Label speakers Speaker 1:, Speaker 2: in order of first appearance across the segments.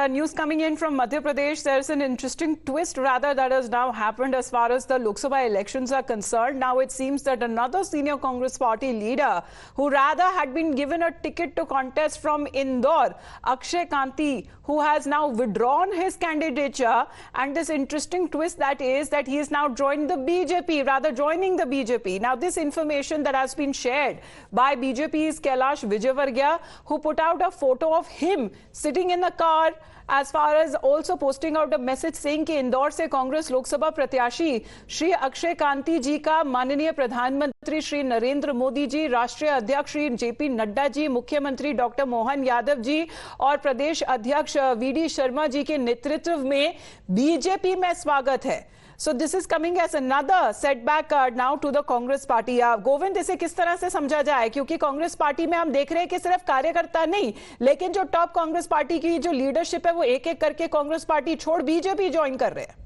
Speaker 1: news coming in from Madhya Pradesh. There's an interesting twist rather that has now happened as far as the Lok Sabha elections are concerned. Now it seems that another senior Congress party leader who rather had been given a ticket to contest from Indore, Akshay Kanti, who has now withdrawn his candidature, and this interesting twist that is that he is now joining the BJP. Now this information that has been shared by BJP's Kailash Vijayvargiya, who put out a photo of him sitting in the car, as far as also posting out a message saying कि इंदौर से कांग्रेस लोकसभा प्रत्याशी श्री अक्षय कांति जी का माननीय प्रधानमंत्री श्री नरेंद्र मोदी जी, राष्ट्रीय अध्यक्ष Shri JP Nadda ji, मुख्यमंत्री doctor Mohan Yadav ji और प्रदेश अध्यक्ष वीडी शर्मा जी के नेतृत्व में बीजेपी में स्वागत है. So this is coming as another setback now to the Congress party. Govind, इसे किस तरह से समझा जाए, क्योंकि कांग्रेस पार्टी में हम देख रहे हैं कि सिर्फ कार्यकर्ता नहीं, लेकिन जो टॉप कांग्रेस पार्टी की जो लीडरशिप है वो एक एक करके कांग्रेस पार्टी छोड़ बीजेपी ज्वाइन कर रहे हैं.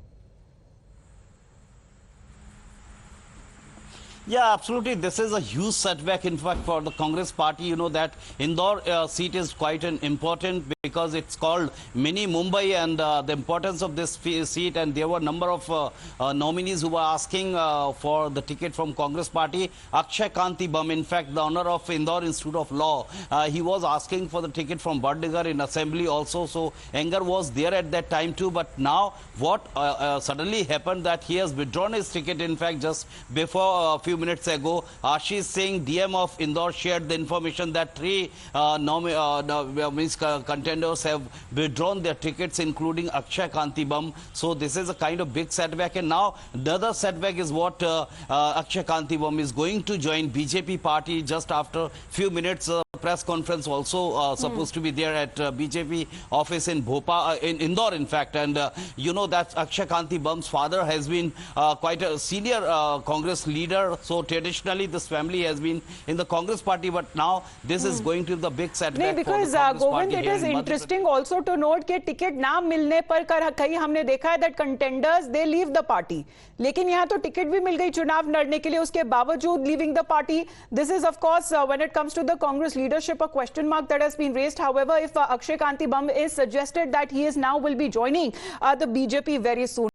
Speaker 2: Yeah, absolutely. This is a huge setback, in fact, for the Congress party. You know that Indore seat is quite an important because it's called mini Mumbai, and the importance of this seat, and there were a number of nominees who were asking for the ticket from Congress party. Akshay Kanti Bam, in fact, the owner of Indore Institute of Law, he was asking for the ticket from Badnagar in assembly also. So anger was there at that time too. But now what suddenly happened that he has withdrawn his ticket. In fact, just before a few minutes ago, Ashish Singh, DM of Indore, shared the information that three contenders have withdrawn their tickets, including Akshay Kanti Bam. So this is a kind of big setback. And now the other setback is what Akshay Kanti Bam is going to join BJP party just after few minutes. Press conference also supposed to be there at BJP office in Bhopal, in Indore, in fact. And you know that Akshay Kanti Bam's father has been quite a senior Congress leader. So traditionally this family has been in the Congress party, but now this is going to be the big setback.
Speaker 1: Because Govind, it is interesting also to note कि ticket ना मिलने पर कहीं हमने देखा है that contenders they leave the party, लेकिन यहाँ तो टिकट भी मिल गई चुनाव लड़ने के लिए, उसके बावजूद leaving the party. This is of course when it comes to the Congress leadership a question mark that has been raised. However, if Akshay Kanti Bam is suggested that he is now will be joining the BJP very soon.